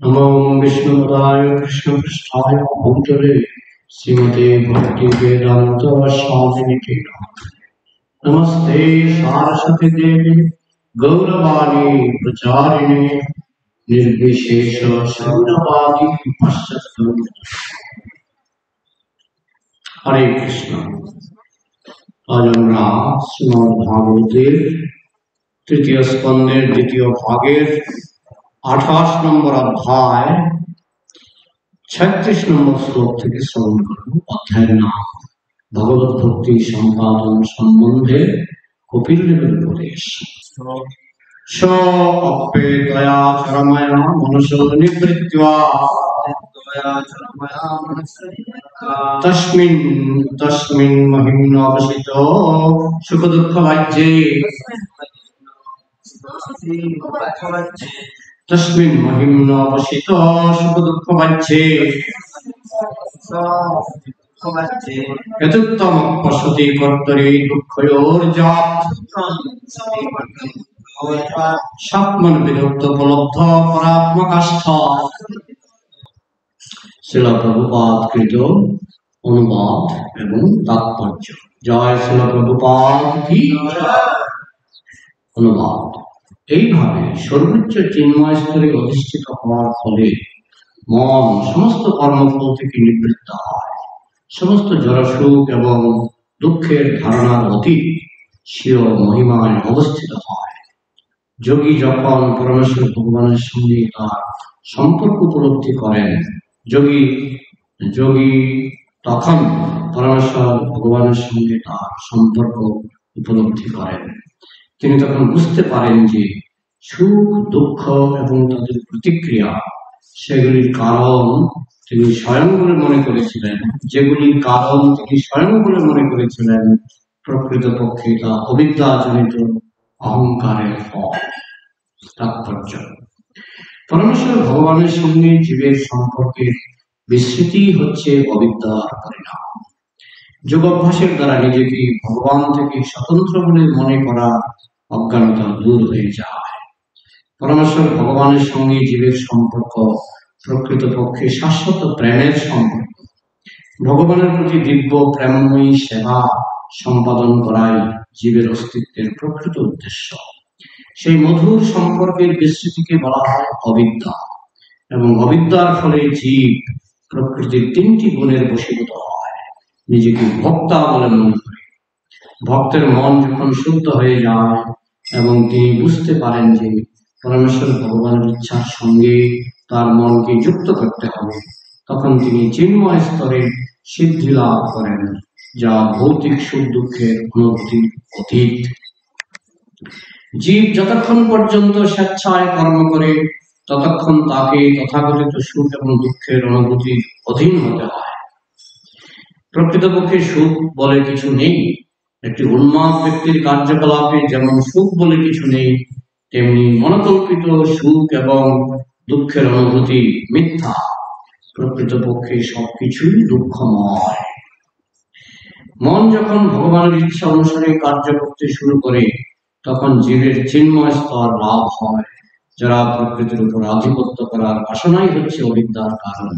नमो विष्णुपदाय कृष्णपृष्ठाय भूतले श्रीमते भक्ति वेदांत स्वामिनिते नमस्ते सारस्वती देवी गौरवाणी प्रचारिणे निर्विशेष शून्यवादी पश्चात् हरे कृष्ण। आज আমরা শ্রীমদ্ ভাগবতের তৃতীয় স্কন্ধের দ্বিতীয় ভাগের 28 নম্বর অধ্যায় 36 নম্বর শ্লোক থেকে শ্রবণ করব। অধ্যায়ের নাম ভগবত ভক্তি সম্পাদন সম্বন্ধে কপিল দেবের উপদেশ। স অপ্পে দয়া চরময়া মনসো নিবৃত্ত্বা তস্মিন তস্মিন মহিম্ন অবস্থিতো সুখ দুঃখ ভাজ্যে तस्मिन् महिम्न अवसितो सुख दुःख भाज्ये यदुत्तम पश्यति कर्तरि दुःखयोर्जात् सात्मन विरुद्ध उपलब्ध परात्मकाष्ठ। श्रील प्रभुपाद कृत अनुवाद एवं तात्पर्य। जय श्रील प्रभुपाद की অনুবাদ। এইভাবে সর্বোচ্চ চিন্ময় স্তরে অধিষ্ঠিত হওয়ার ফলে মন সমস্ত কর্মফল থেকে নিবৃত্ত হয়, সমস্ত জড়সুখ এবং দুঃখের ধারণার অতীত স্বীয় মহিমায় অবস্থিত হয়। যোগী যখন পরমেশ্বর ভগবানের সঙ্গে তার সম্পর্ক উপলব্ধি করেন, যোগী তখন পরমেশ্বর ভগবানের সঙ্গে তার সম্পর্ক উপলব্ধি করেন। তিনি তখন বুঝতে পারেন যে সুখ দুঃখ এবং তাদের প্রতিক্রিয়া সেগুলির কারণ তিনি স্বয়ং বলে মনে করেছিলেন, যেগুলির কারণ তিনি স্বয়ং বলে মনে করেছিলেন প্রকৃতপক্ষে তা অবিদ্যাজনিত অহংকারের ফল। তাৎপর্য: পরমেশ্বর ভগবানের সঙ্গে জীবের সম্পর্কের বিস্মৃতি হচ্ছে অবিদ্যার পরিণাম। যোগাভ্যাসের দ্বারা নিজেকে ভগবান থেকে স্বতন্ত্র বলে মনে করা অজ্ঞানতা দূর হয়ে যায়। পরমেশ্বর ভগবানের সঙ্গে জীবের সম্পর্ক প্রকৃতপক্ষে শাশ্বত প্রেমের সম্পর্ক। ভগবানের প্রতি দিব্য প্রেমময়ী সেবা সম্পাদন করাই জীবের অস্তিত্বের প্রকৃত উদ্দেশ্য। সেই মধুর সম্পর্কের বিস্মৃতিকে বলা হয় অবিদ্যা, এবং অবিদ্যার ফলে জীব প্রকৃতির 3টি গুণের বশীভূত হয়। নিজেকে ভোক্তা বলে মনে করে। ভক্তের মন যখন শুদ্ধ হয়ে যায় এবং তিনি বুঝতে পারেন যে পরমেশ্বর ভগবানের ইচ্ছার সঙ্গে তার মনকে যুক্ত করতে হবে, তখন তিনি চিন্ময় স্তরে সিদ্ধি লাভ করেন, যা ভৌতিক সুখ দুঃখের অনুভূতির অতীত। জীব যতক্ষণ পর্যন্ত স্বেচ্ছায় কর্ম করে ততক্ষণ তাকে তথাকথিত সুখ এবং দুঃখের অনুভূতির অধীন হতে হয়। প্রকৃতপক্ষে সুখ বলে কিছু নেই। একটি উন্মাদ ব্যক্তির কার্যকলাপে যেমন সুখ বলে কিছু নেই, তেমনি মনোকল্পিত সুখ এবং দুঃখের অনুভূতি মিথ্যা। প্রকৃতপক্ষে সবকিছুই দুঃখময়। মন যখন ভগবানের ইচ্ছা অনুসারে কার্য করতে শুরু করে তখন জীবের চিন্ময় স্তর লাভ হয়, যারা প্রকৃতির উপর আধিপত্য করার বাসনাই হচ্ছে অবিদ্যার কারণ।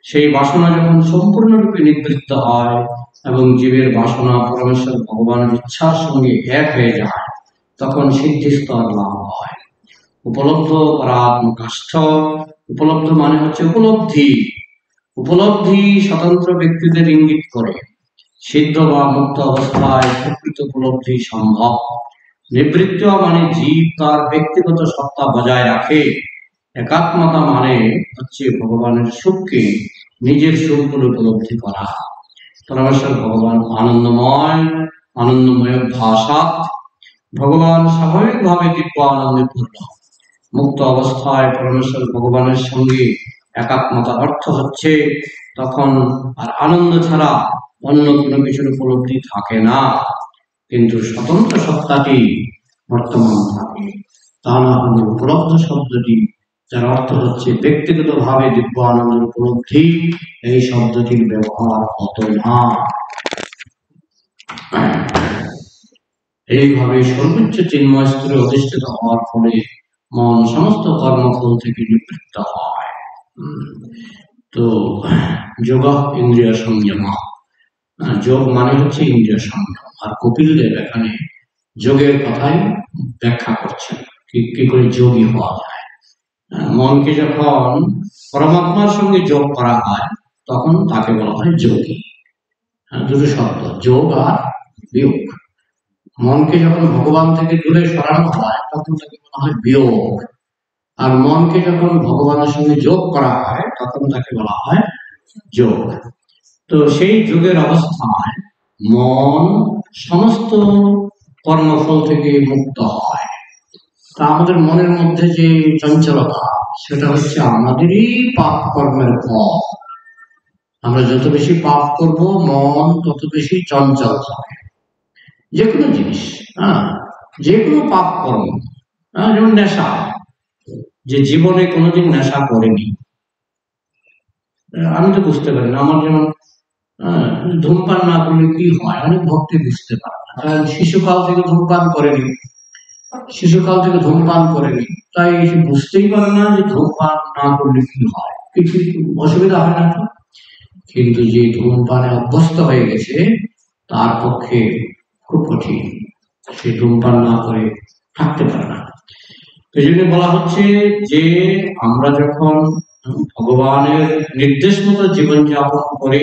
সেই বাসনা যখন সম্পূর্ণরূপে নিবৃত্ত হয় এবং জীবের বাসনা পরমেশ্বর ভগবানের ইচ্ছার সঙ্গে এক হয়ে যায়, তখন সিদ্ধি স্তর লাভ হয়। উপলব্ধ পরাত্মকাষ্ঠ। উপলব্ধ মানে হচ্ছে উপলব্ধি। উপলব্ধি স্বতন্ত্র ব্যক্তিদের ইঙ্গিত করে। সিদ্ধ বা মুক্ত অবস্থায় প্রকৃত উপলব্ধি সম্ভব। নিবৃত্ত মানে জীব তার ব্যক্তিগত সত্তা বজায় রাখে। একাত্মতা মানে হচ্ছে ভগবানের সুখকে নিজের সুখ বলে উপলব্ধি করা। পরমেশ্বর ভগবান আনন্দময়, আনন্দময় ভাষাত। ভগবান স্বাভাবিকভাবে দিব্য আনন্দে পূর্ণ। মুক্ত অবস্থায় পরমেশ্বর ভগবানের সঙ্গে একাত্মতা অর্থ হচ্ছে তখন আর আনন্দ ছাড়া অন্য কোনো কিছুর উপলব্ধি থাকে না, কিন্তু স্বতন্ত্র সত্তাটি বর্তমান থাকে। তা না হলে উপলব্ধ শব্দটি, যার অর্থ হচ্ছে ব্যক্তিগত ভাবে দিব্য আনন্দের উপলব্ধি, এই শব্দটির ব্যবহার হতো না। এইভাবে সর্বোচ্চ চিন্ময় স্তরে অধিষ্ঠিত হওয়ার ফলে মন সমস্ত কর্মফল থেকে নিবৃত্ত হয়। তো যোগ ইন্দ্রিয় সংযম, যোগ মানে হচ্ছে ইন্দ্রিয় সংযম। আর কপিল দেব এখানে যোগের কথাই ব্যাখ্যা করছেন, কি করে যোগী হওয়া যায়। মনকে যখন পরমাত্মার সঙ্গে যোগ করা হয় তখন তাকে বলা হয় যোগী। দুটো শব্দ, যোগ আর বিয়োগ। মনকে যখন ভগবান থেকে দূরে সরানো হয় তখন তাকে বলা হয় বিয়োগ, আর মনকে যখন ভগবানের সঙ্গে যোগ করা হয় তখন তাকে বলা হয় যোগ। তো সেই যোগের অবস্থায় মন সমস্ত কর্মফল থেকে মুক্ত হয়। তা আমাদের মনের মধ্যে যে চঞ্চলতা, সেটা হচ্ছে আমাদেরই পাপ কর্মের ফল। আমরা যত বেশি পাপ করব মন তত বেশি চঞ্চল হবে। যে কোনো জিনিস, যে কোনো পাপ কর্ম, যেমন নেশা, যে জীবনে কোনোদিন নেশা করেনি, আমি তো বুঝতে পারি না। আমার যেমন ধূমপান না করলে কি হয়, অনেক ভক্তি বুঝতে পারে না। শিশুকাল থেকে ধূমপান করেনি, তাই বুঝতেই পারে না যে ধূমপান না করলে কি হয়, কিছু অসুবিধা হয় না তো। কিন্তু যে ধূমপানে অভ্যস্ত হয়ে গেছে তার পক্ষে খুব কঠিন, সে ধূমপান না করে থাকতে পারে না। এই জন্য বলা হচ্ছে যে আমরা যখন ভগবানের নির্দেশ মতো জীবনযাপন করে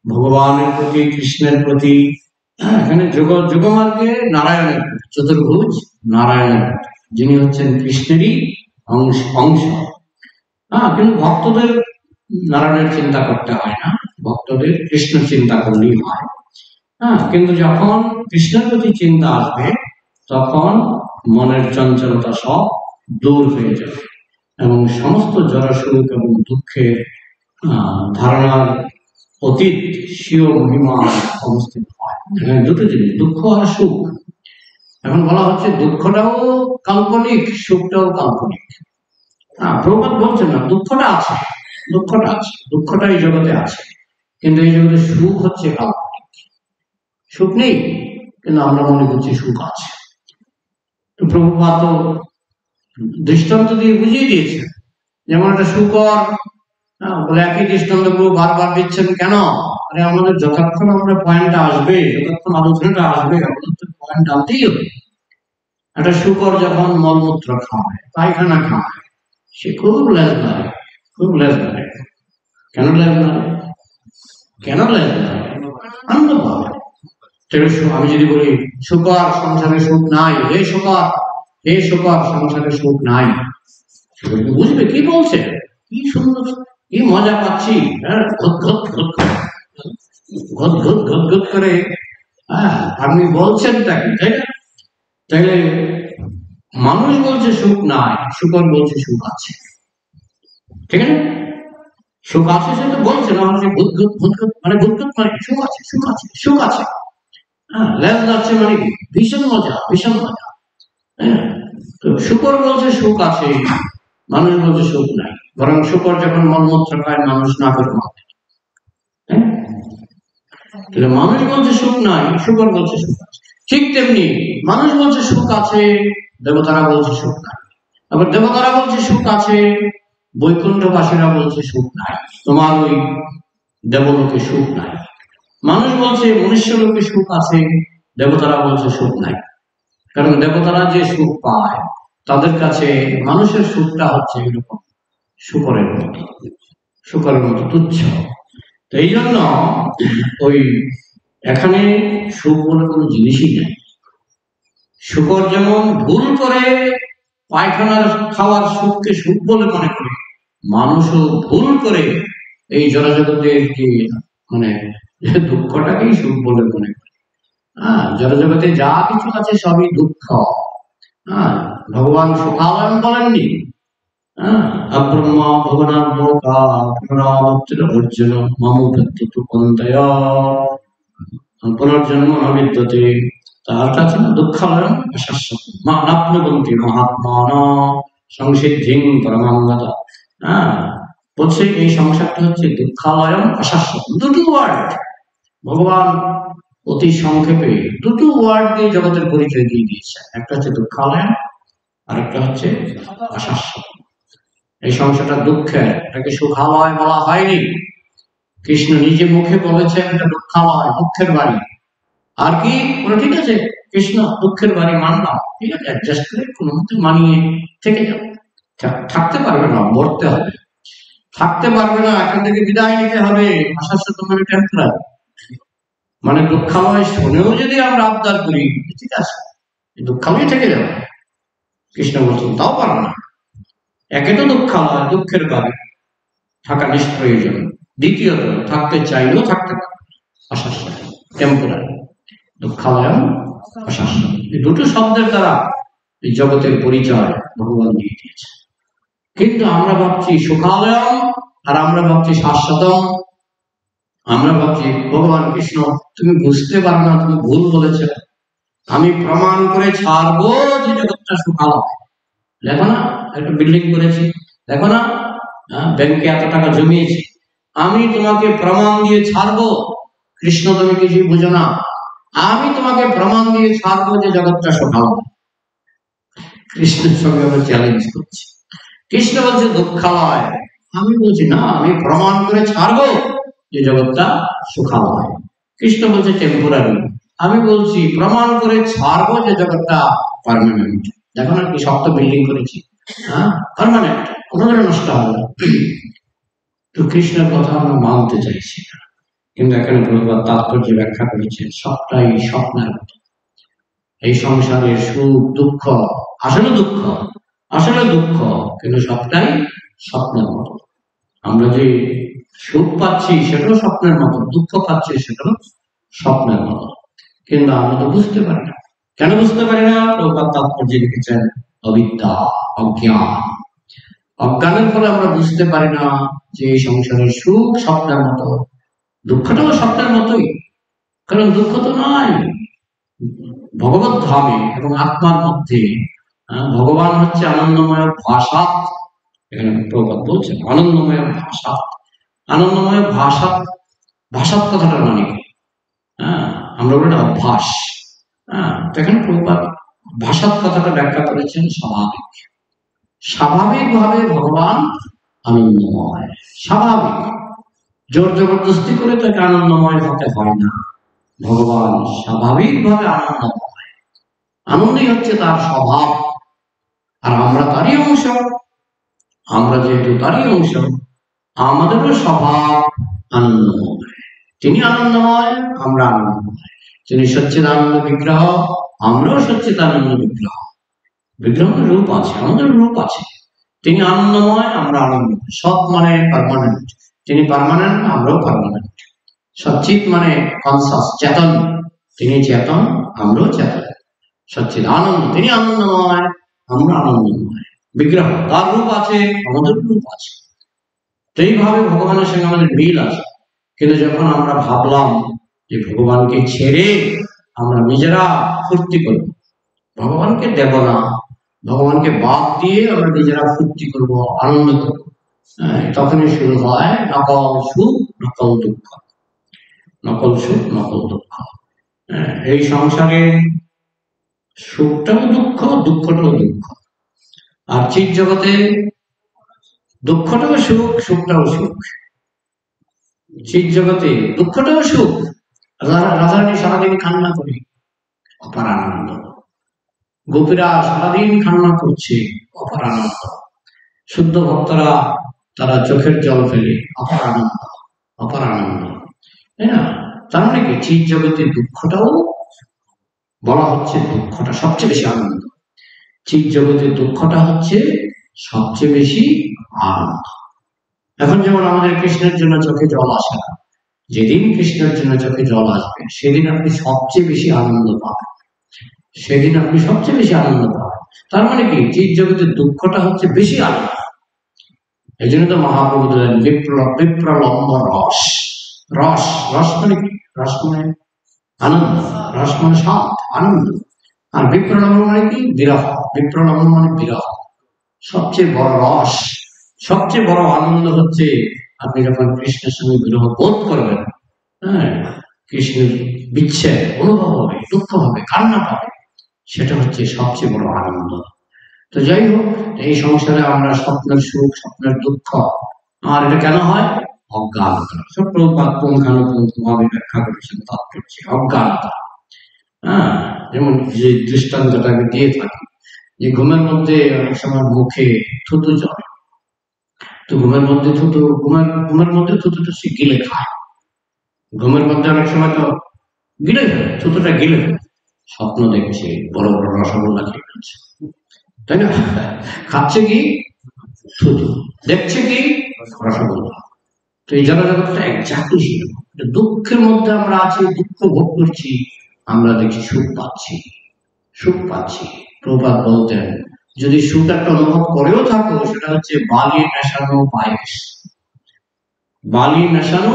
ভগবানের প্রতি, কৃষ্ণের প্রতি, এখানে যোগমার্গে নারায়ণের চতুর্ভুজ নারায়ণের, যিনি হচ্ছেন কৃষ্ণেরই অংশ। কিন্তু ভক্তদের নারায়ণের চিন্তা করতে হয় না, ভক্তদের কৃষ্ণ চিন্তা করলেই হয়। কিন্তু যখন কৃষ্ণের প্রতি চিন্তা আসবে তখন মনের চঞ্চলতা সব দূর হয়ে যাবে এবং সমস্ত জড়সুখ এবং দুঃখের ধারণার অতীত স্বীয় মহিমা অবস্থিত হয়। দুটো জিনিস, দুঃখ আর সুখ। এখন বলা হচ্ছে দুঃখটাও কাল্পনিক, সুখটাও কাল্পনিক। প্রভুপাদ বলছেন না, দুঃখটা আছে, দুঃখটা এই জগতে আছে, কিন্তু এই জগতে সুখ হচ্ছে কাল্পনিক। সুখ নেই, কিন্তু আমরা মনে করছি সুখ আছে। তো প্রভুপাদ তো দৃষ্টান্ত দিয়ে বুঝিয়ে দিয়েছেন। যেমন একটা শুকর, বলে একই দৃষ্টান্ত বারবার দিচ্ছেন কেন? আরে আমাদের যতক্ষণ আমরা পয়েন্টটা আসবে, যতক্ষণ আলোচনাটা আসবে, আমাদের তো পয়েন্ট আনতেই হবে। একটা শুকর যখন মলমূত্র খাওয়ায়, পায়খানা খাওয়ায়, সে খুব লেজ ধরে, কেন লেজ ধরে? আনন্দ পাবে। আমি যদি বলি শুকর সংসারে সুখ নাই, হে শুকর সংসারে সুখ নাই, বুঝবে কি বলছে, কি সুন্দর, কি মজা পাচ্ছি, ঘুত করে আপনি বলছেন তাকে, তাই না? তাইলে মানুষ বলছে সুখ নাই, শুকর বলছে সুখ আছে, ঠিক আছে? সুখ আছে সে তো বলছে না, মানে সুখ আছে। লেজ যাচ্ছে মানে কি? ভীষণ মজা। তো শুকর বলছে সুখ আছে, মানুষ বলছে সুখ নাই। বরং শুকর যখন মলমূত্র খায় মানুষ না করে মারে। মানুষ বলছে সুখ নাই, শুকর বলছে সুখ আছে। ঠিক তেমনি মানুষ বলছে সুখ আছে, দেবতারা বলছে সুখ নাই। আবার দেবতারা বলছে সুখ আছে, বৈকুণ্ঠবাসীরা বলছে সুখ নাই। তোমার ওই দেবলোকে সুখ নাই। মানুষ বলছে মনুষ্য লোকে সুখ আছে, দেবতারা বলছে সুখ নাই। কারণ দেবতারা যে সুখ পায় তাদের কাছে মানুষের সুখটা হচ্ছে এরকম শুকরের মতো তুচ্ছ। তো এই জন্য ওই এখানে সুখ বলে কোনো জিনিসই নেই। শুকর যেমন ভুল করে পায়খানার খাওয়ার সুখকে সুখ বলে মনে করে, মানুষও ভুল করে এই জড়জগতের যে মানে দুঃখটাকেই সুখ বলে মনে করে। জড়জগতে যা কিছু আছে সবই দুঃখ। ভগবান সুখালয়ন বলেননি, अब्रह्मा भवनात्मका पुनरावर्तितमर्जुन ममोपत्यतु कौन्तेय पुनर्जन्म न विद्यते। তার কাছে দুঃখালয়ম অশাশ্বতম নাপ্নুবন্তি মহাত্মানা সংসিদ্ধিং পরমাঙ্গত। বলছে এই সংসারটা হচ্ছে দুঃখালয়ম অশাশ্বত। দুটো ওয়ার্ড ভগবান অতি সংক্ষেপে দুটো ওয়ার্ড দিয়ে জগতের পরিচয় দিয়ে দিয়েছে। একটা হচ্ছে দুঃখালয়ম, আর একটা হচ্ছে অশাশ্বত। এই সংসারটা দুঃখের, এটাকে সুখালয় বলা হয়নি। কৃষ্ণ নিজে মুখে বলেছেন এটা দুঃখালয়, দুঃখের বাড়ি। আর কি বলে, ঠিক আছে কৃষ্ণ দুঃখের বাড়ি মানলাম, ঠিক আছে অ্যাডজাস্ট করে কোনো মতে মানিয়ে থেকে যাবে। থাকতে পারবে না, মরতে হবে। থাকতে পারবে না, এখান থেকে বিদায় নিতে হবে। আশাস্য তোমার টেম্পোরারি, মানে দুঃখালয় শুনেও যদি আমরা আবদার করি, ঠিক আছে দুঃখালয় থেকে যাবে। কৃষ্ণ বলছেন তাও পারবে না। একে তো দুঃখালয়, দুঃখের বাড়ি, থাকা নিষ্প্রয়োজন। দ্বিতীয়ত থাকতে চাইলেও থাকতে পারবে আশাস্য, টেম্পোরারি। দুঃখালয়, অশাস্য, এই দুটো শব্দের দ্বারা এই জগতের পরিচয় ভগবান দিয়ে দিয়েছে। কিন্তু আমরা ভাবছি সুখালয়ম, আর আমরা ভাবছি শাশ্বতম। আমরা ভাবছি ভগবান কৃষ্ণ তুমি বুঝতে পারো না, তুমি ভুল বলেছ, আমি প্রমাণ করে ছাড়বো যে জগৎটা সুখালয়। দেখো না একটা বিল্ডিং করেছি, দেখো না ব্যাংকে এত টাকা জমিয়েছি, আমি তোমাকে প্রমাণ দিয়ে ছাড়বো। কৃষ্ণ তুমি কিছুই বুঝো না, আমি তোমাকে প্রমাণ দিয়ে ছাড়বো যে জগৎটা সুখালয়। কৃষ্ণের সঙ্গে আমরা চ্যালেঞ্জ করছি। কৃষ্ণ বলছে দুঃখালয়, আমি বলছি না আমি প্রমাণ করে ছাড়বো যে জগৎটা সুখালয়। কৃষ্ণ বলছে টেম্পোরারি, আমি বলছি প্রমাণ করে ছাড়বো যে জগৎটা পার্মানেন্ট। দেখো না কি শক্ত বিল্ডিং করেছি, পার্মানেন্ট, কোনোদিনও নষ্ট হবে না। তো কৃষ্ণের কথা আমরা মানতে চাইছি না। কিন্তু এখানে প্রভুপাদ তাৎপর্য ব্যাখ্যা করেছেন সবটাই স্বপ্নের মতো। এই সংসারের সুখ দুঃখ আসলে দুঃখ, আসলে দুঃখ, কিন্তু সবটাই স্বপ্নের মতো। আমরা যে সুখ পাচ্ছি সেটাও স্বপ্নের মতো, দুঃখ পাচ্ছি সেটাও স্বপ্নের মতো, কিন্তু আমরা তো বুঝতে পারি না। কেন বুঝতে পারি না? প্রভুপাদ তাৎপর্য লিখেছেন অবিদ্যা, অজ্ঞান। অজ্ঞানের ফলে আমরা বুঝতে পারি না যে এই সংসারের সুখ স্বপ্নের মতো, দুঃখটাও স্বপ্নের মতোই। কারণ দুঃখ তো নাই ভগবত ধামে এবং আত্মার মধ্যে। ভগবান হচ্ছে আনন্দময় ভাষা। এখানে প্রভুপাদ বলছেন আনন্দময় ভাষা। আনন্দময় ভাষা, ভাষাত কথাটার মানে কি? আমরা বলি অভ্যাস। এখানে প্রভুপাদ ভাষাত কথাটা ব্যাখ্যা করেছেন স্বাভাবিক। স্বাভাবিকভাবে ভগবান আনন্দময়, স্বাভাবিক। জোর জবরদস্তি করে তাকে আনন্দময় হতে হয় না। ভগবান স্বাভাবিকভাবে আনন্দময়, আনন্দই হচ্ছে তার স্বভাব। আর আমরা তারই অংশ। আমরা যেহেতু তারই অংশ, আমাদেরও স্বভাব আনন্দময়। তিনি আনন্দময়, আমরা আনন্দময়। তিনি সচ্চিদানন্দ বিগ্রহ, আমরাও সচ্চিদানন্দ বিগ্রহ। বিগ্রহের রূপ আছে, আমাদের রূপ আছে। তিনি আনন্দময়, আমরা আনন্দময়। সৎ মানে পার্মানেন্ট, তিনি পার্মানেন্ট, আমরাও পার্মানেন্ট। সচ্চিত মানে কনসাস, চেতন, তিনি চেতন, আমরাও চেতন। সচ্চিদ আনন্দ, তিনি আনন্দময়, আমরা আনন্দময়। বিগ্রহ, তার রূপ আছে, আমাদের রূপ আছে। তো এইভাবে ভগবানের সঙ্গে আমাদের মিল আছে। কিন্তু যখন আমরা ভাবলাম যে ভগবানকে ছেড়ে আমরা নিজেরা ফুর্তি করব, ভগবানকে দেব না, ভগবানকে বাদ দিয়ে আমরা নিজেরা ফুর্তি করব, আনন্দ করব, তখনই শুরু হয় নকল সুখ নকল দুঃখ। নকল সুখ নকল দুঃখ। এই সংসারে সুখটাও দুঃখ, দুঃখটাও দুঃখ। আর চিৎ জগতে দুঃখটাও সুখ, সুখটাও সুখ। চিৎ জগতে দুঃখটাও সুখ। রাধারানী সারাদিন কান্না করে, অপার আনন্দ। গোপীরা সারাদিন কান্না করছে, অপার আনন্দ। শুদ্ধ ভক্তরা তারা চোখের জল ফেলে, অপার আনন্দ, অপার আনন্দ। তাই না? তার মানে কি চিৎ জগতে দুঃখটাও বলা হচ্ছে, দুঃখটা সবচেয়ে বেশি আনন্দ। চিৎ জগতে দুঃখটা হচ্ছে সবচেয়ে বেশি আনন্দ। এখন যেমন আমাদের কৃষ্ণের জন্য চোখে জল আসে না, যেদিন কৃষ্ণের জন্য চোখে জল আসবে সেদিন আপনি সবচেয়ে বেশি আনন্দ পাবেন, সেদিন আপনি সবচেয়ে বেশি আনন্দ পাবেন। তার মানে কি চিৎ জগতের দুঃখটা হচ্ছে বেশি আনন্দ। এই জন্য তো মহাপ্রভু দিলেন বিপ্রলম্ব রস। রস, রস মানে কি? রস মানে আনন্দ, রস মানে স্বাদ, আনন্দ। আর বিপ্রলম্ব মানে কি? বিরহ। বিপ্রলম্ব মানে বিরহ। সবচেয়ে বড় রস, সবচেয়ে বড় আনন্দ হচ্ছে আপনি যখন কৃষ্ণের সঙ্গে বিরহ বোধ করবেন, কৃষ্ণের বিচ্ছেদ অনুভব হবে, দুঃখ হবে, কান্না পাবে, সেটা হচ্ছে সবচেয়ে বড় আনন্দ। তো যাই হোক, এই সংসারে আমরা স্বপ্নের সুখ, স্বপ্নের দুঃখ, আর এটা কেন হয়? অজ্ঞানতা। প্রভুপাদ পুঙ্খানুপুঙ্খভাবে ব্যাখ্যা করেছেন তাৎপর্য অজ্ঞানতা। হ্যাঁ, যেমন যে দৃষ্টান্তটা আমি দিয়ে থাকি, যে ঘুমের মধ্যে অনেক সময় মুখে থুতু জমে, তো ঘুমের মধ্যে থুতুটা সে গিলে খায়। ঘুমের মধ্যে অনেক সময় তো গিলে ফেলে, থুতুটা গিলে ফেলে। স্বপ্ন দেখছে বড় বড় রসগোল্লা খেয়ে ফেলছে, তাই না? খাচ্ছে কি? থুতু। দেখছে কি? রসগোল্লা। তো এই জগৎটা একজাক্টলি ছিল। দুঃখের মধ্যে আমরা আছি, দুঃখ ভোগ করছি, আমরা দেখছি সুখ পাচ্ছি, সুখ পাচ্ছি। প্রভুপাদ বলতেন, যদি সুখ একটা অনুভব করেও থাকো, সেটা হচ্ছে বালি মেশানো পায়েস। বালি মেশানো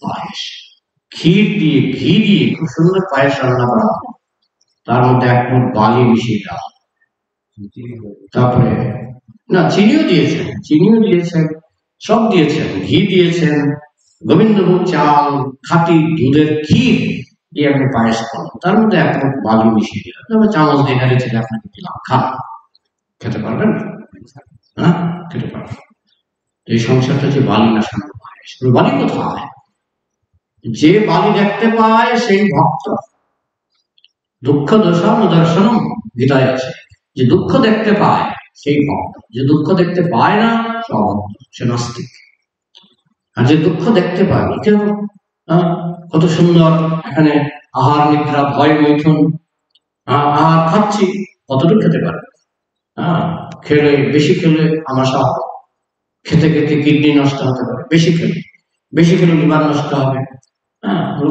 পায়েস, ঘি দিয়ে খুব সুন্দর পায়েস রান্না করা, তার মধ্যে এক মুঠ বালি মিশিয়ে দেওয়া, তারপরে না চিনিও দিয়েছেন, সব দিয়েছেন, ঘি দিয়েছেন, গোবিন্দভোগ চাল, খাঁটি দুধের ক্ষীর দিয়ে আপনি পায়েস করেন, তার মধ্যে এক মুঠ বালি মিশিয়ে দিলাম, তারপর চামচ দিয়ে নাড়ে ছেড়ে আপনাকে দিলাম, খান। খেতে পারবেন? হ্যাঁ, খেতে পারবেন। এই সংসারটা যে বালি মেশানো পায়েস, বালি কোথায়? যে বালি দেখতে পায় সেই ভক্ত। দুঃখ দর্শনম গীতায় আছে, যে দুঃখ দেখতে পায় সেই ভক্ত, যে দুঃখ দেখতে পায় না সে অভক্ত, সে নাস্তিক। আর যে দুঃখ দেখতে পায়, কত সুন্দর এখানে আহার নিদ্রা ভয় মৈথুন, আহার খাচ্ছি, কতটুকু খেতে পারে? খেলে বেশি খেলে আমাশা হবে, খেতে খেতে কিডনি নষ্ট হতে পারে, বেশি খেলে লিভার নষ্ট হবে।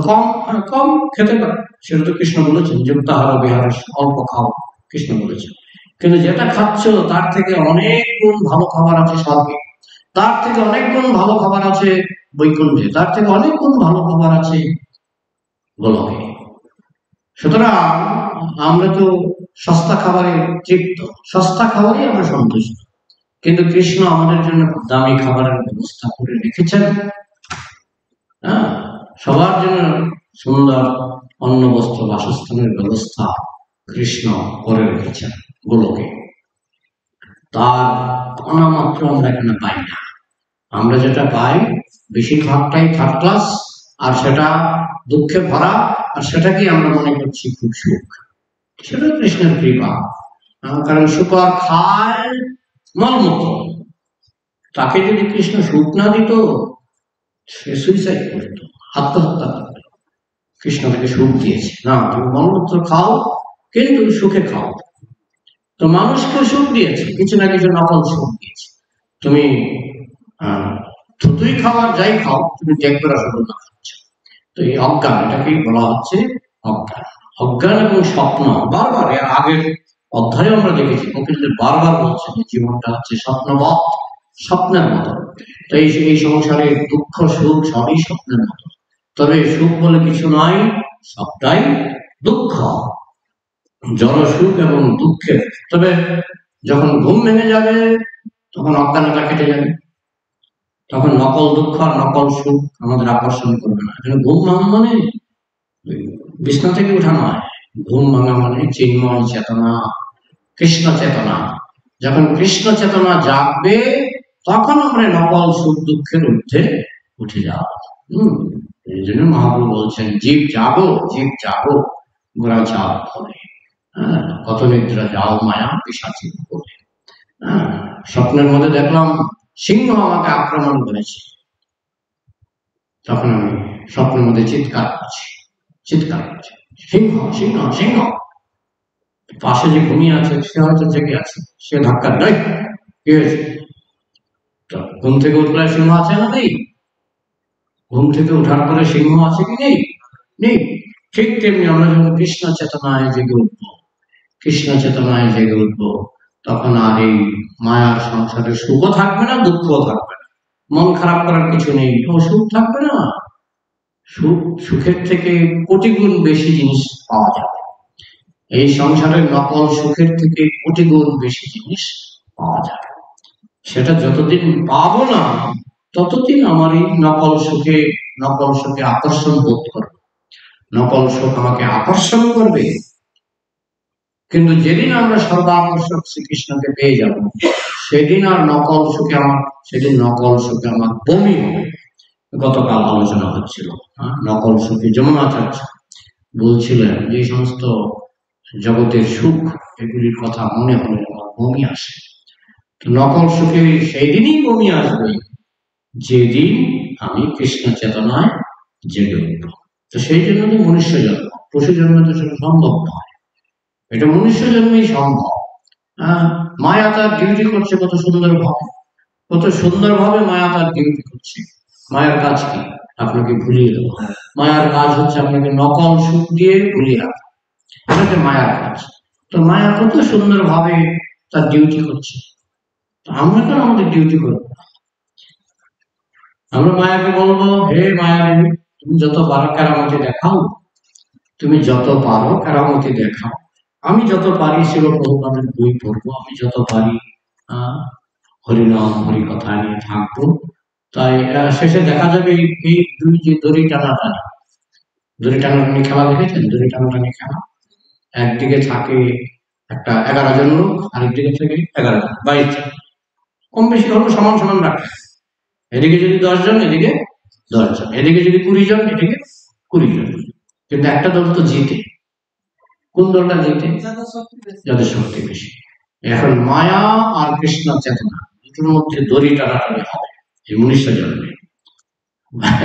কম কম খেতে পারে, সেটা তো কৃষ্ণ বলেছেন, যুক্তাহার বিহার অল্প খাও, কৃষ্ণ বলেছেন। কিন্তু যেটা খাচ্ছ তার থেকে অনেক গুণ ভালো খাবার আছে স্বর্গে, তার থেকে অনেক গুণ ভালো খাবার আছে বৈকুণ্ঠে, তার থেকে অনেক গুণ ভালো খাবার আছে গোলকে। সুতরাং আমরা তো সস্তা খাবারে তৃপ্ত, সস্তা খাবারই আমরা সন্তুষ্ট, কিন্তু কৃষ্ণ আমাদের জন্য দামি খাবারের ব্যবস্থা করে রেখেছেন। সবার জন্য সুন্দর অন্ন বস্ত্র বাসস্থানের ব্যবস্থা কৃষ্ণ করে রেখেছেন গোলকে। তার কণা মাত্র আমরা এখানে পাই না। আমরা যেটা পাই বেশিরভাগটাই থার্ড ক্লাস, আর সেটা দুঃখে ভরা, আর সেটাকে আমরা মনে করছি খুব সুখ। সেটা কৃষ্ণের কৃপা। কারণ শুকর খায় মলমূত্র, তাকে যদি কৃষ্ণ সুখ না দিত সে সুইসাইড করত, আত্মহত্যা করত। কৃষ্ণ তাকে সুখ দিয়েছে, না তুমি মলমূত্র খাও কিন্তু সুখে খাও। তো মানুষকে সুখ দিয়েছে, কিছু না কিছু নকল সুখ দিয়েছে। তুমি থুতুই খাওয়ার যাই খাও, তুমি দেখবে রসগোল্লা খাচ্ছ। তো এই অজ্ঞান, এটাকেই বলা হচ্ছে অজ্ঞান। অজ্ঞান এবং স্বপ্ন, বারবার এর আগের অধ্যায়ে আমরা দেখেছি কপিলদেব বারবার বলছেন যে জীবনটা হচ্ছে স্বপ্নবৎ, স্বপ্নের মতো। তো এই সংসারে দুঃখ সুখ সবই স্বপ্নের মতো, তবে সুখ বলে কিছু নয়, সবটাই দুঃখ, জড় সুখ এবং দুঃখের। তবে যখন ঘুম ভেঙে যাবে তখন অজ্ঞানতা কেটে যাবে, তখন নকল দুঃখ আর নকল সুখ আমাদের আকর্ষণ করবে না। এখানে ঘুম ভাঙা মানে বিছনা থেকে উঠা নয়, ঘুম ভাঙা মানে চিন্ময় চেতনা, কৃষ্ণ চেতনা। যখন কৃষ্ণ চেতনা জাগবে তখন আমরা নকল সুখ দুঃখের ঊর্ধ্বে উঠে যাব। এই জন্য মহাপ্রভু বলছেন, জীব জাগো, জীব জাগো, গোড়া চাপ ধরে, কত নিদ্রা যাও মায়া পিশাচি করে। স্বপ্নের মধ্যে দেখলাম সিংহ আমাকে আক্রমণ করেছে, তখন আমি স্বপ্নের মধ্যে চিৎকার করছি, সিংহ সিংহ সিংহ। পাশে যে ঘুমিয়ে আছে সে হয়তো জেগে আছে, সে ধাক্কা দেয়, কি হয়েছে? ঘুম থেকে উঠলে সিংহ আছে না নেই? ঘুম থেকে উঠার পরে সিংহ আছে কি নেই? নেই। ঠিক তেমনি আমরা যখন কৃষ্ণ চেতনায় জেগে উঠবো তখন আর এই মায়ার সংসারে সুখও থাকবে না, দুঃখও থাকবে না, মন খারাপ করার কিছু নেই, সুখ থাকবে না। সুখের থেকে কোটি গুণ বেশি জিনিস পাওয়া যাবে, এই সংসারের নকল সুখের থেকে কোটি গুণ বেশি জিনিস পাওয়া যাবে। সেটা যতদিন পাবো না ততদিন আমার এই নকল সুখে আকর্ষণ বোধ করবে, নকল সুখ আমাকে আকর্ষণ করবে। কিন্তু যেদিন আমরা সর্বাকর্ষক শ্রীকৃষ্ণকে পেয়ে যাব, সেদিন আর নকল সুখে আমার বমি হবে। গতকাল আলোচনা হচ্ছিল, নকল সুখে যমুনাচার্য বলছিলেন যে সমস্ত জগতের সুখ এগুলির কথা মনে হলে আমার বমি আসে। নকল সুখে সেই দিনই বমি আসবে যেদিন আমি কৃষ্ণ চেতনায় জেগে উঠব। তো সেই জন্য তো মনুষ্য জন্ম, পশু জন্মে তো সেটা সম্ভব নয়, এটা মনুষ্য জন্মেই সম্ভব। মায়া তার ডিউটি করছে কত সুন্দরভাবে মায়া তার ডিউটি করছে। মায়ার কাজ কি? আপনাকে ভুলিয়ে দেবো। মায়ার কাজ হচ্ছে আপনাকে নকল সুখ দিয়ে ভুলিয়ে রাখা, এটা মায়ার কাজ। তো মায়া কত সুন্দরভাবে তার ডিউটি করছে, আমরা কেন আমাদের ডিউটি করবো? আমরা মায়াকে বলবো, হে মায়া দেবী, তুমি যত পারো কেরামতি দেখাও, আমি যত পারি শিল প্রভুপাদের বই পড়বো, আমি যত পারি হরিনাম হরি কথা নিয়ে থাকবো। তাই শেষে দেখা যাবে এই দুই যে দড়ি টানাটানি খেলা দেখেছেন? দড়ি টানাটানি খেলা, একদিকে থাকে একটা 11 জন লোক, আরেকদিকে থেকে 11 জন, 22 জন, কম বেশি হলো সমান সমান রাখে। এদিকে যদি 10 জন, এদিকে 10 জন, এদিকে যদি 20 জন, এদিকে 20 জন। কিন্তু একটা দল তো জিতে। কোন দলটা জিতে? যাদের শক্তি বেশি। এখন মায়া আর কৃষ্ণ চেতনা দুটোর মধ্যে দড়ি টানাটানি হবে এই মনুষ্য জন্মে।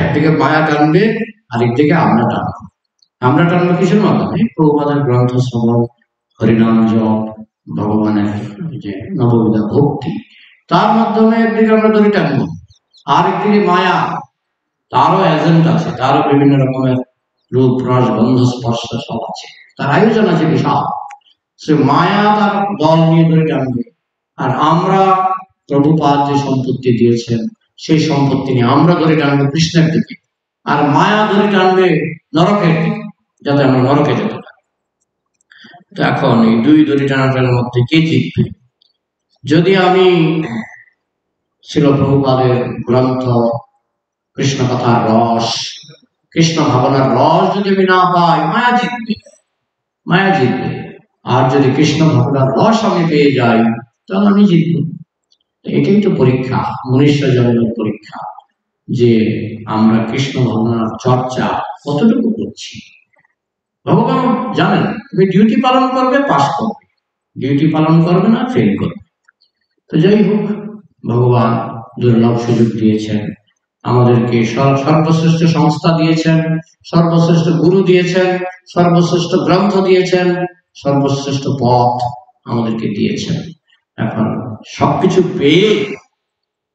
একদিকে মায়া টানবে, আরেকদিকে আমরা টানবো কিসের মাধ্যমে? প্রভুপাদের গ্রন্থ শ্রবণ, হরিনাম জপ, ভগবানের যে নববিধা ভক্তি, তার মাধ্যমে একদিকে আমরা দড়ি টানবো। আরেকদিকে মায়া, তারও এজেন্ট আছে, তারও বিভিন্ন রকমের রূপ রস গন্ধ স্পর্শ সব আছে, তার আয়োজন আছে বিশাল। সে মায়া তার দল নিয়ে দড়ি টানবে, আর আমরা প্রভুপাদ যে সম্পত্তি দিয়েছেন সেই সম্পত্তি নিয়ে আমরা দড়ি টানবো কৃষ্ণের দিকে, আর মায়া দড়ি টানবে নরকের দিকে, যাতে আমরা নরকে যেতে পারি। তো এখন এই দুই দড়ি টানাটানের মধ্যে কে জিতবে? যদি আমি শিল প্রভুপাদের গ্রন্থ, কৃষ্ণ কথার রস, কৃষ্ণ ভাবনার রস যদি আমি না পাই, মায়া জিতবে। আর যদি কৃষ্ণ ভাবনার রস আমি পেয়ে যাই, তাহলে আমি জিতব। এটাই তো পরীক্ষা, মনুষ্য জন্মের পরীক্ষা, যে আমরা কৃষ্ণ ভাবনার চর্চা কতটুকু করছি। ভগবান জানেন, তুমি ডিউটি পালন করবে, পাস করবে, ডিউটি পালন করবে না, ফেল করবে। তো যাই হোক, ভগবান দুর্লভ সুযোগ দিয়েছেন আমাদেরকে, সর্বশ্রেষ্ঠ সংস্থা দিয়েছেন, সর্বশ্রেষ্ঠ গুরু দিয়েছেন, সর্বশ্রেষ্ঠ গ্রন্থ দিয়েছেন, সর্বশ্রেষ্ঠ পথ আমাদেরকে দিয়েছেন। এখন সবকিছু পেয়ে,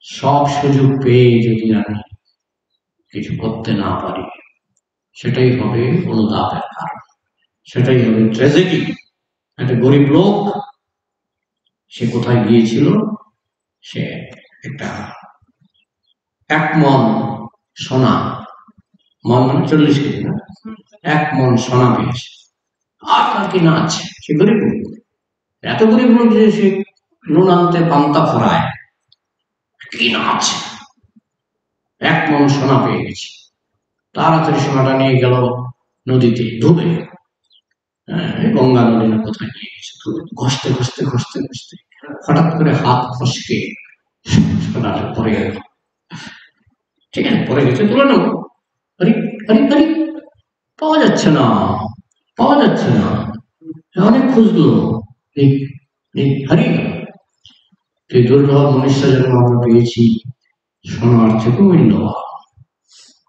সব সুযোগ পেয়ে যদি আমি কিছু করতে না পারি, সেটাই হবে অনুতাপের কারণ, সেটাই হবে ট্র্যাজেডি। একটা গরিব লোক, সে কোথায় গিয়েছিল? সে একটা 1 মণ সোনা, মণ মানে 40 কেজি না, 1 মণ সোনা পেয়েছে। আর তার কি না আছে? সে গরিব লোক, এত গরিব লোক যে সে নুন আনতে পান্তা ফোরায়, কি না আছে? 1 মণ সোনা পেয়ে গেছে। তাড়াতাড়ি সোনাটা নিয়ে গেল নদীতে ডুবে, গঙ্গা নদী না কোথায় নিয়ে গেছে, ঘষতে ঘষতে ঘষতে ঘষতে হঠাৎ করে হাত ফসকে সোনাটা পড়ে গেল। ঠিক আছে, পড়ে গেছে, তুলে নেব, পাওয়া যাচ্ছে না, অনেক খুঁজলো, হারিয়ে গেল। এই দুর্লভ মনুষ্য জন্ম আমরা পেয়েছি, সোনার থেকে মূল্যবান।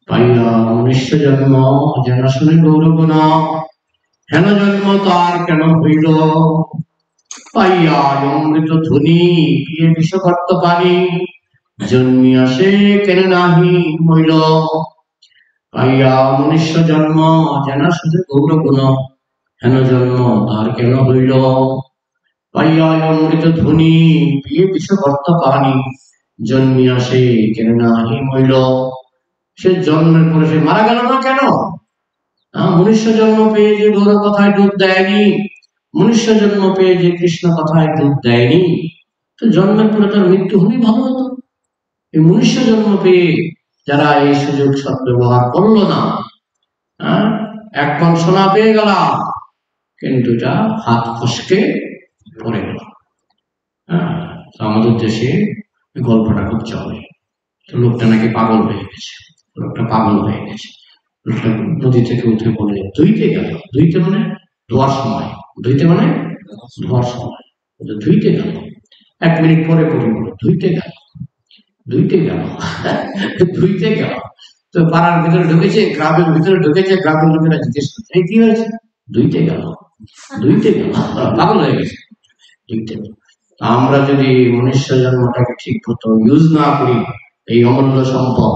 পাইয়া মনুষ্য জন্ম যেন শুনে গৌরব না, হেন জন্ম তার কেন হইল? পাইয়া অমৃত ধ্বনি, পিয়ে বিষকর্ত পানি, জন্মিয়া সে কেন নাহি মইল? পাইয়া মনুষ্য জন্ম যেন শুধু গৌরব না, হেন জন্ম তার কেন হইল? পাইয়া অমৃত ধ্বনি, পিয়ে বিষকর্ত পানি, জন্মিয়া সে কেন নাহি মইল? সে জন্মের পরে সে মারা গেল না কেন? মনুষ্য জন্ম পেয়ে যে গৌর কথায় ডুব দেয়নি, মনুষ্য জন্ম পেয়ে যে কৃষ্ণ কথায় ডুব দেয়নি, তো জন্মের পরে তার মৃত্যু হলেই ভালো হতো। এই মনুষ্য জন্ম পেয়ে যারা এই সুযোগ সদ্ব্যবহার করলো না, 1 মণ সোনা পেয়ে গেলাম, কিন্তু এটা হাত ফসকে পড়ে গেল। হ্যাঁ, আমাদের দেশে গল্পটা খুব চলে। তো লোকটা নাকি পাগল হয়ে গেছে, লোকটা পাগল হয়ে গেছে। লোকটা নদী থেকে উঠে বলে ধুইতে গেল, ধুইতে মানে ধোয়ার সময়, ধুইতে মানে ধোয়ার সময়, ধুইতে গেল। 1 মিনিট পরে পড়ে বলো ধুইতে গেল, ধুইতে গেল, ধুইতে গেল। তো পাড়ার ভিতরে ঢুকেছে, গ্রামের ভিতরে ঢুকেছে, গ্রামের লোকেরা জিজ্ঞেস করছে এই কি হয়েছে? ধুইতে গেল, ধুইতে গেল, পাগল হয়ে গেছে, ধুইতে গেল। আমরা যদি মনুষ্য জন্মটাকে ঠিক মতো ইউজ না করি, এই অমূল্য সম্পদ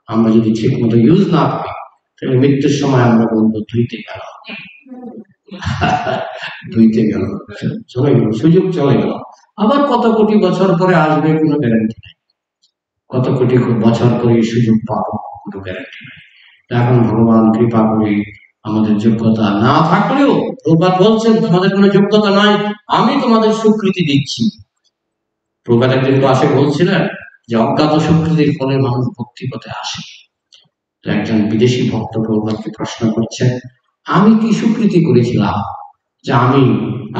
আমরা যদি ঠিক মতো ইউজ না করি, তাহলে মৃত্যুর সময় আমরা বলবো ধুইতে গেল, ধুইতে গেল, চলে গেল, সুযোগ চলে গেল। আবার কত কোটি বছর পরে আসবে কোনো গ্যারান্টি নেই, কত কোটি বছর পরে সুযোগ পাবো কোনো গ্যারান্টি নেই। এখন ভগবান কৃপা করে আমাদের যোগ্যতা না থাকলেও প্রভুপাদ বলছেন তোমাদের কোনো যোগ্যতা নাই, আমি তোমাদের স্বীকৃতি দিচ্ছি। প্রভুপাদ একদিন ক্লাসে বলছিলেন যে অজ্ঞাত স্বীকৃতির ফলে মানুষ ভক্তি পথে আসে। তো একজন বিদেশি ভক্ত প্রভুপাদকে প্রশ্ন করছেন, আমি কি স্বীকৃতি করেছিলাম যে আমি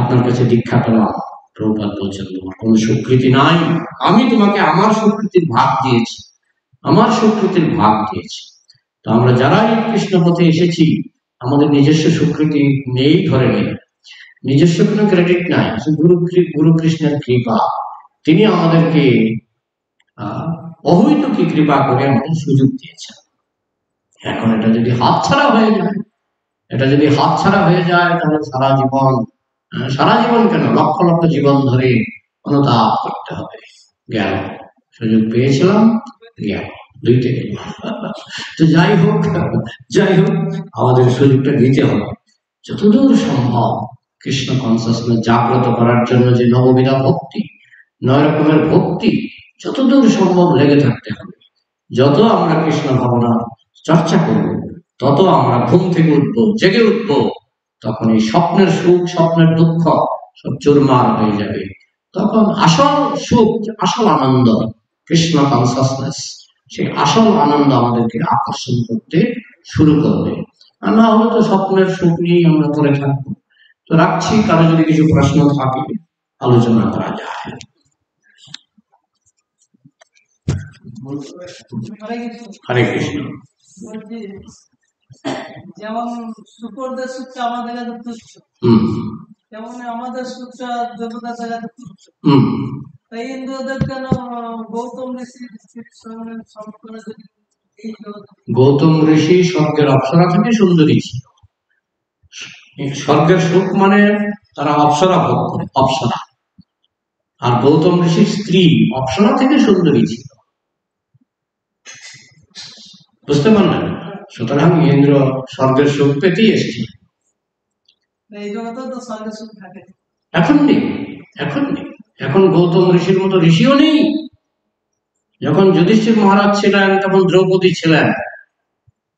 আপনার কাছে দীক্ষা পেলাম? প্রভুপাদ বলছেন তোমার কোনো স্বীকৃতি নাই, আমি তোমাকে আমার স্বীকৃতির ভাগ দিয়েছি, আমার স্বীকৃতির ভাগ দিয়েছি। তো আমরা যারাই কৃষ্ণ পথে এসেছি আমাদের নিজস্ব স্বীকৃতি নেই, ধরে নেই, নিজস্ব কোনো ক্রেডিট নাই, গুরু কৃষ্ণের কৃপা। তিনি আমাদেরকে অহৈতুকী কৃপা করে আমাদের সুযোগ দিয়েছেন। এখন এটা যদি হাতছাড়া হয়ে যায়, এটা যদি হাতছাড়া হয়ে যায় তাহলে সারা জীবন, সারা জীবন কেন লক্ষ লক্ষ জীবন ধরে অনুতাপ করতে হবে। গেল, সুযোগ পেয়েছিলাম, গেল, দুইতে গেল। তো যাই হোক, যাই হোক, আমাদের সুযোগটা নিতে হবে যতদূর সম্ভব। কৃষ্ণ কনসাসনেস জাগ্রত করার জন্য যে নববিধা ভক্তি, 9 রকমের ভক্তি, যতদূর সম্ভব লেগে থাকতে হবে। যত আমরা কৃষ্ণ ভাবনা চর্চা করব, তত আমরা ঘুম থেকে উঠবো, জেগে উঠবো, তখন এই স্বপ্নের সুখ, স্বপ্নের দুঃখ সব চুরমার হয়ে যাবে। তখন আসল সুখ, আসল আনন্দ, কৃষ্ণ কনসাসনেস, সেই আসল আনন্দ আমাদেরকে আকর্ষণ করতে শুরু করবে। আর না হলে তো স্বপ্নের সুখ নিয়েই আমরা পড়ে থাকবো। তো রাখছি, কারো যদি কিছু প্রশ্ন থাকে আলোচনা করা যায়। হরে কৃষ্ণ। যেমন শুকরদের সুখটা আমাদের কাছে তুচ্ছ, তেমন আমাদের সুখটা দেবতার কাছে তুচ্ছ। তাই হিন্দুদের কেন গৌতম ঋষি, গৌতম ঋষি স্বর্গের অপ্সরা থেকে সুন্দরী ছিল। স্বর্গের সুখ মানে তারা অপ্সরা ভোগ করে, অপ্সরা। আর গৌতম ঋষির স্ত্রী অপ্সরা থেকে সুন্দরী ছিল, বুঝতে পারলেন? সুতরাং ইন্দ্র স্বর্গের সুখ পেতেই এসেছিল। এখন নেই, এখন নেই, এখন গৌতম ঋষির মতো ঋষিও নেই। যখন যুধিষ্ঠির মহারাজ ছিলেন তখন দ্রৌপদী ছিলেন।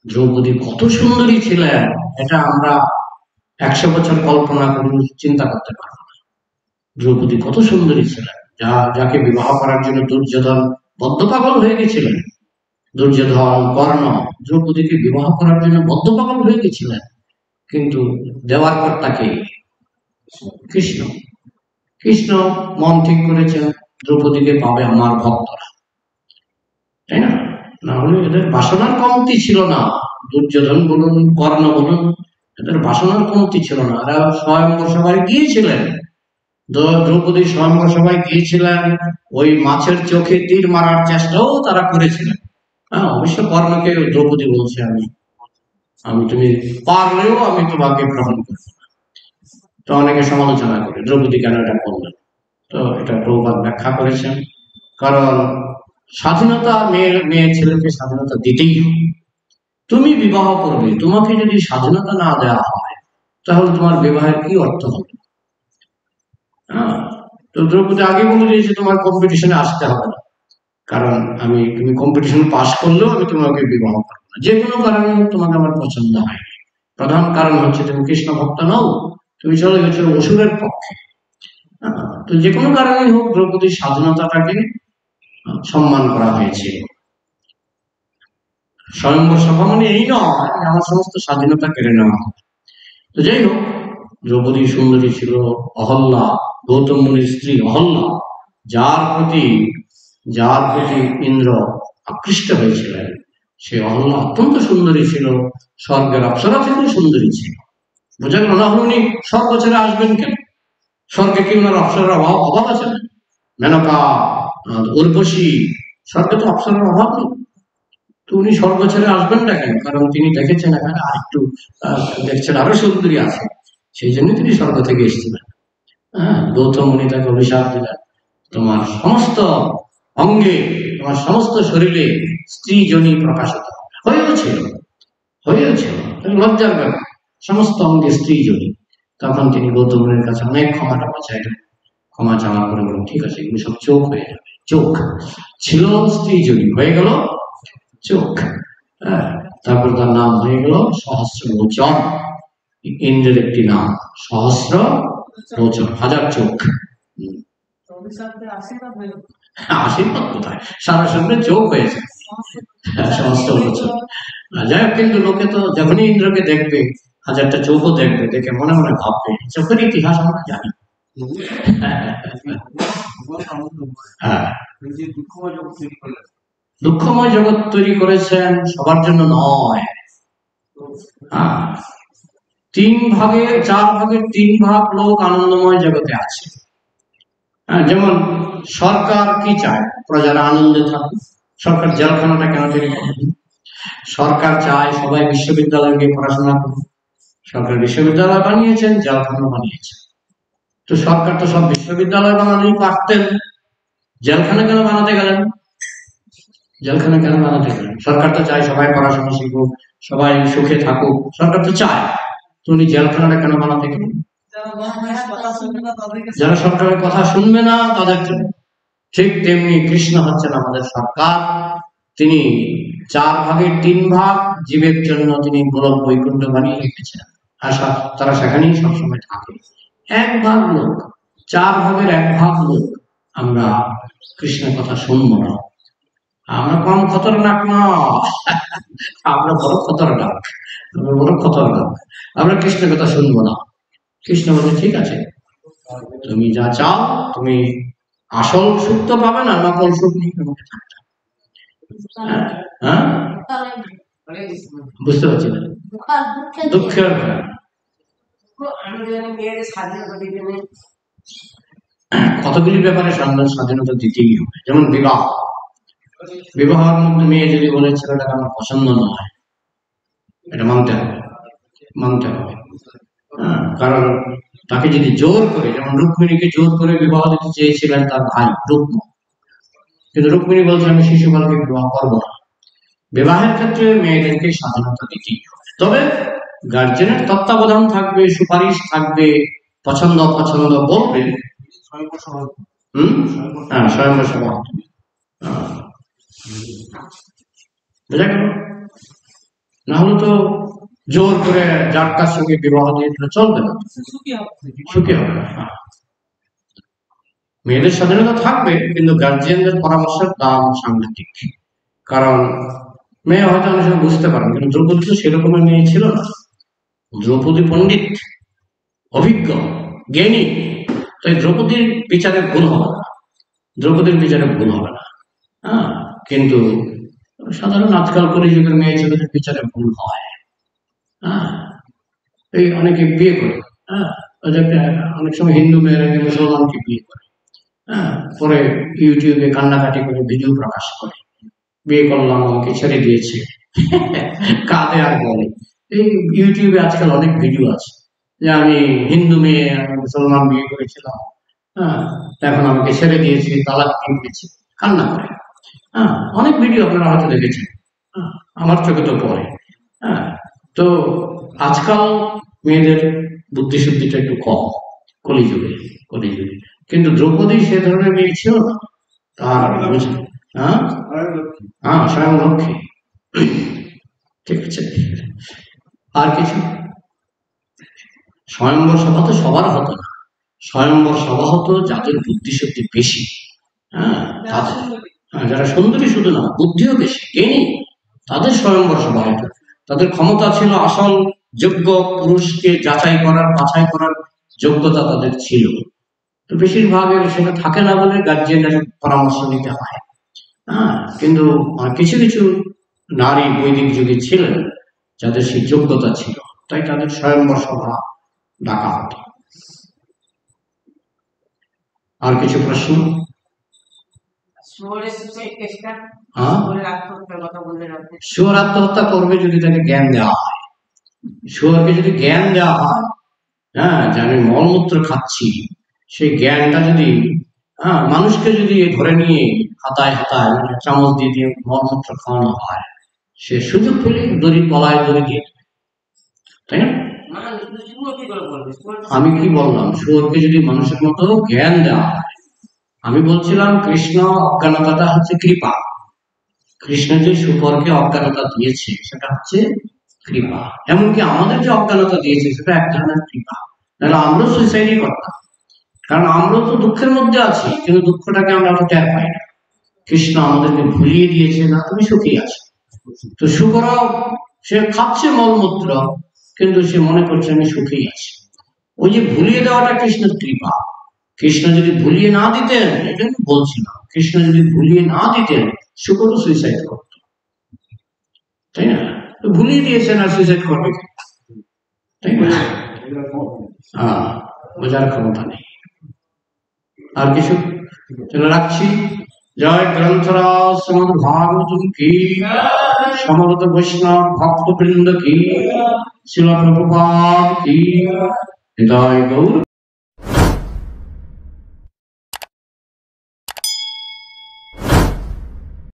দ্রৌপদী কত সুন্দরী ছিলেন, এটা আমরা 100 বছর কল্পনা করে চিন্তা করতে পারবো না। দ্রৌপদী কত সুন্দরী ছিলেন, যাকে বিবাহ করার জন্য দুর্যোধন বদ্ধ পাগল হয়ে গেছিলেন। দুর্যোধন, কর্ণ দ্রৌপদীকে বিবাহ করার জন্য বদ্ধ পাগল হয়ে গেছিলেন, কিন্তু দেওয়ার পর তাকে কৃষ্ণ, কৃষ্ণ মন ঠিক করেছেন দ্রৌপদীকে পাবে আমার ভক্তরা, তাই না? না হলে এদের বাসনার কমতি ছিল না। দুর্যোধন বলুন, কর্ণ বলুন, এদের বাসনার কমতি ছিল না। এরা স্বয়ংবর সভায় গিয়েছিলেন, দ্রৌপদী স্বয়ংবর সভায় গিয়েছিলেন, ওই মাছের চোখে তীর মারার চেষ্টাও তারা করেছিলেন। হ্যাঁ, অবশ্য কর্ণকে দ্রৌপদী বলছে আমি তুমি পারলেও আমি তোমাকে গ্রহণ করবো না। তো অনেকে সমালোচনা করে দ্রৌপদী কেন এটা করলেন। তো এটা প্রভুপাদ ব্যাখ্যা করেছেন, কারণ স্বাধীনতা, মেয়ে ছেলেকে স্বাধীনতা দিতেই হবে। তুমি বিবাহ করবে, তোমাকে যদি স্বাধীনতা না দেওয়া হয় তাহলে তোমার বিবাহের কি অর্থ হবে? হ্যাঁ, তো দ্রৌপদী আগে বলে দিয়েছে তোমার কম্পিটিশনে আসতে হবে না, কারণ তুমি কম্পিটিশন পাস করলেও আমি তোমাকে বিবাহ করবো না। যে কোনো কারণে তোমাকে আমার পছন্দ হয়। প্রধান কারণ হচ্ছে তুমি কৃষ্ণ ভক্ত নও, তুমি চলে গেছো অসুরের পক্ষে। তো যে কোনো কারণেই হোক দ্রৌপদীর স্বাধীনতাটাকে সম্মান করা হয়েছে। স্বয়ংবর সভা মানে এই নয় আমার সমস্ত স্বাধীনতা কেড়ে নেওয়া। তো যাই হোক, দ্রৌপদী সুন্দরী ছিল, অহল্যা, গৌতম মুনির স্ত্রী অহল্যা, যার প্রতি ইন্দ্র আকৃষ্ট হয়েছিলেন, সে অহল্যা অত্যন্ত সুন্দরী ছিল, স্বর্গের অপ্সরা থেকেও সুন্দরী ছিল। বোঝা গেল না? উনি স্বর্গ ছেড়ে আসবেন কেন? স্বর্গে কি ওনার অপ্সরার অভাব আছে? মেনকা, উর্বশী, স্বর্গে তো অপ্সরার অভাব নেই। তো উনি স্বর্গ ছেড়ে আসবেন না কেন? কারণ তিনি দেখেছেন এখানে আরেকটু দেখছেন আরো সুন্দরী আছে, সেই জন্য তিনি স্বর্গ থেকে এসেছিলেন। হ্যাঁ, গৌতম মুনি তাকে অভিশাপ দিলেন, তোমার সমস্ত অঙ্গে, তোমার সমস্ত শরীরে স্ত্রী যোনি প্রকাশিত হয়েছিল, লজ্জার ব্যাপার, সমস্ত অঙ্গে স্ত্রী যোনি। তখন তিনি গৌতম মুনির কাছে অনেক ক্ষমাটা চাইলেন, ক্ষমা চাওয়ার পরে বললেন ঠিক আছে, এগুলো সব চোখ হয়ে যাবে। চোখ ছিল স্ত্রী যোনি, হয়ে গেল চোখ। হ্যাঁ, তারপর তার নাম হয়ে গেল সহস্র লোচন, ইন্দ্রের একটি নাম, সহস্র লোচন, হাজার চোখ। আশীর্বাদ কোথায়, সারা শরীরে চোখ হয়েছে, সহস্র লোচন। যাই হোক, কিন্তু লোকে তো যখনই ইন্দ্রকে দেখবে, হাজারটা চোখও দেখবে, দেখে মনে মনে ভাববে চোখের ইতিহাস আমরা জানি। দুঃখময় জগৎ তৈরি করেছেন সবার জন্য নয়। 4 ভাগের 3 ভাগ লোক আনন্দময় জগতে আছে। যেমন সরকার কি চায়? প্রজারা আনন্দে থাকুক। সরকার জেলখানাটা কেন তৈরি করে? সরকার চায় সবাই বিশ্ববিদ্যালয়ে গিয়ে পড়াশোনা করুক। সরকার বিশ্ববিদ্যালয় বানিয়েছেন, জেলখানা বানিয়েছেন। তো সরকার তো সব বিশ্ববিদ্যালয় বানালেই পারতেন, জেলখানা কেন বানাতে গেলেন? সরকার তো চায় সবাই পড়াশোনা শিখুক, সবাই সুখে থাকুক, সরকার তো চায়। তো উনি জেলখানাটা কেন বানাতে গেলেন? যারা সরকারের কথা শুনবে না তাদের জন্য। ঠিক তেমনি কৃষ্ণ হচ্ছেন আমাদের সরকার। তিনি 4 ভাগের 3 ভাগ জীবের জন্য তিনি গোলক বৈকুণ্ঠ বানিয়ে রেখেছেন, আর তারা সেখানেই সবসময় থাকে। 1 ভাগ লোক, 4 ভাগের 1 ভাগ লোক আমরা কৃষ্ণের কথা শুনবো না। আমরা কম খতরনাক না, আমরা বড় খতরনাক, আমরা কৃষ্ণের কথা শুনবো না। কৃষ্ণ বলে ঠিক আছে, তুমি যা চাও, তুমি আসল সুখ তো পাবে না, নকল সুখ নিয়ে তোমাকে থাকতে। বুঝতে পারছি না, দুঃখের কতগুলি ব্যাপারে স্বাধীনতা দিতেই হবে। যেমন বিবাহের মধ্যে মেয়ে যদি বলে ছেলেটাকে আমার পছন্দ নয়, এটা মানতে হবে। কারণ তাকে যদি জোর করে, যেমন রুক্মিণীকে জোর করে বিবাহ দিতে চেয়েছিলেন তার ভাই রুক্ম, কিন্তু রুক্মিণী বলছে আমি শিশুপালকে বিবাহ করবো না। বিবাহের ক্ষেত্রে মেয়েদেরকে স্বাধীনতা দিতেই হবে, তবে গার্জেনের তত্ত্বাবধান থাকবে, সুপারিশ থাকবে, পছন্দ অপছন্দ বলবে। স্বয়ংবর সভা বুঝা গেল? না হলে তো জোর করে যার কার সঙ্গে বিবাহ দিয়ে দিলে চলবে না, সুখী হবে না। মেয়েদের স্বাধীনতা থাকবে, কিন্তু গার্জিয়ানদের পরামর্শের দাম সাংঘাতিক। কারণ মেয়ে হয়তো অনেক সময় বুঝতে পারেন, কিন্তু দ্রৌপদী তো সেরকমের মেয়ে ছিল না। দ্রৌপদী পণ্ডিত, অভিজ্ঞ, জ্ঞানী, তাই দ্রৌপদীর বিচারে ভুল হবে না, কিন্তু সাধারণ আজকাল কলিযুগের মেয়ে ছেলেদের বিচারে ভুল হয়। এই অনেকে বিয়ে করে, অনেক সময় হিন্দু মেয়েরা মুসলমানকে বিয়ে করে, পরে ইউটিউবে কান্নাকাটি করে ভিডিও প্রকাশ করে, বিয়ে করলাম, আমাকে ছেড়ে দিয়েছে, কাঁদে আর বলে। এই ইউটিউবে আজকাল অনেক ভিডিও আছে যে আমি হিন্দু মেয়ে, আমি মুসলমান বিয়ে করেছিলাম, এখন আমাকে ছেড়ে দিয়েছে, তালাক দিয়েছে, কান্না করে। অনেক ভিডিও আপনারা হয়তো দেখেছেন, আমার চোখে তো পড়ে। তো আজকাল মেয়েদের বুদ্ধি শুদ্ধিটা একটু কম কলিযুগে, কিন্তু দ্রৌপদী সে ধরনের মেয়ে ছিল না। তার স্বয়ং লক্ষ্মী। ঠিক আছে, আর কিছু? স্বয়ংবর সভা তো সবার হতো না, স্বয়ংবর সভা হতো যাদের বুদ্ধি শক্তি বেশি, যারা সুন্দরী শুধু না, বুদ্ধিও বেশি, জ্ঞানী, তাদের স্বয়ংবর সভা হতো। তাদের ক্ষমতা ছিল আসল যোগ্য পুরুষকে যাচাই করার বাছাই করার যোগ্যতা তাদের ছিল। তো বেশিরভাগের সেটা থাকে না বলে গার্জিয়ানের পরামর্শ নিতে হয়। হ্যাঁ, কিন্তু কিছু কিছু নারী বৈদিক যুগে ছিলেন যাদের সেই যোগ্যতা ছিল, তাই তাদের স্বয়ংবর সভা ডাকা হতো। আর কিছু প্রশ্ন? শুয়োর আত্মহত্যা করবে যদি তাকে জ্ঞান দেওয়া হয়। শুয়োরকে যদি জ্ঞান দেওয়া হয়, হ্যাঁ, যে আমি মলমূত্র খাচ্ছি, সেই জ্ঞানটা যদি মানুষকে যদি ধরে নিয়ে হাতায় হাতায় চামচ দিয়ে দিয়ে মলমূত্র খাওয়ানো হয়, সে সুযোগ পেলে দড়ির গলায় দড়ি দিয়ে দেবে, তাই না? আমি কি বললাম? শুয়োরকে যদি মানুষের মতো জ্ঞান দেওয়া হয়। আমি বলছিলাম কৃষ্ণ অজ্ঞানতাটা হচ্ছে কৃপা। কৃষ্ণ যে শুকরকে অজ্ঞানতা দিয়েছে সেটা হচ্ছে কৃপা। এমনকি আমাদের যে অজ্ঞানতা দিয়েছে সেটা এক ধরনের কৃপা। তাহলে আমরা সুইসাইডই করতাম, কারণ আমরা তো দুঃখের মধ্যে আছি, কিন্তু দুঃখটাকে আমরা তো টের পাই না। কৃষ্ণ আমাদেরকে ভুলিয়ে দিয়েছে, না তুমি সুখী আছো। তো শুকর সে খাচ্ছে মলমূত্র, কিন্তু সে মনে করছে আমি সুখী আছি। ওই যে ভুলিয়ে দেওয়াটা কৃষ্ণের কৃপা। কৃষ্ণ যদি ভুলিয়ে না দিতেন, এটা আমি বলছিলাম, কৃষ্ণ যদি ভুলিয়ে না দিতেন শুকরও সুইসাইড করত, তাই না? ভুলিয়ে দিয়েছেন, আর সুইসাইড করবে, তাই না? বোঝার ক্ষমতা নেই। আর কিছু? চলে রাখছি। জয় গ্রন্থরাজ শ্রীমদ ভাগবত কি, সমবেত বৈষ্ণব ভক্তবৃন্দ কি, শ্রীল প্রভুপাদ কি, হৃদয় গৌর।